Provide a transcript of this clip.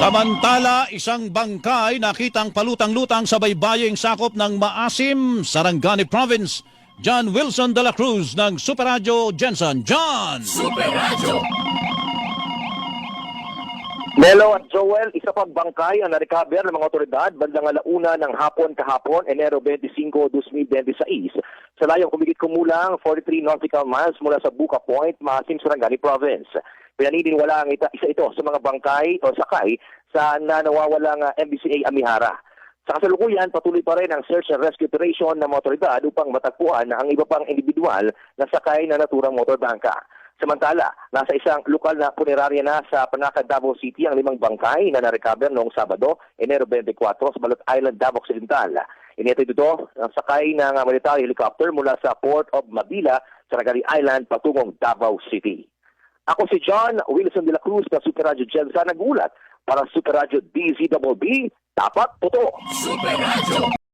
Samantala, isang bangkay nakitang palutang-lutang sa baybaying sakop ng Maasim, Sarangani Province. John Wilson de la Cruz ng Super Radio Jensen. John! Melo at Joel, isa pang bangkay ang na-recover ng mga otoridad bandang alauna ng hapon kahapon, Enero 25, 2026, sa layong kumigit-kumulang 43 nautical miles mula sa Buka Point, Maasim, Sarangani Province. Pinaniniwala ang isa ito sa mga bangkay o sakay sa nawawalang MBCA Amihara. Sa kasalukuyan, patuloy pa rin ang search and rescue operation ng mga otoridad upang matagpuan ang iba pang individual na sakay na naturang motorbangka. Samantala, nasa isang lokal na punerarya na sa Panacad, Davao City ang 5 bangkay na na-recover noong Sabado, Enero 24 sa Balot Island, Davao Occidental. Inito dito ang sakay ng military helicopter mula sa Port of Mabila, Sarangani Island, patungong Davao City. Ako si John Wilson de la Cruz ng Super Radio Jensen, nagulat para Super Radio DZBB, dapat totoo.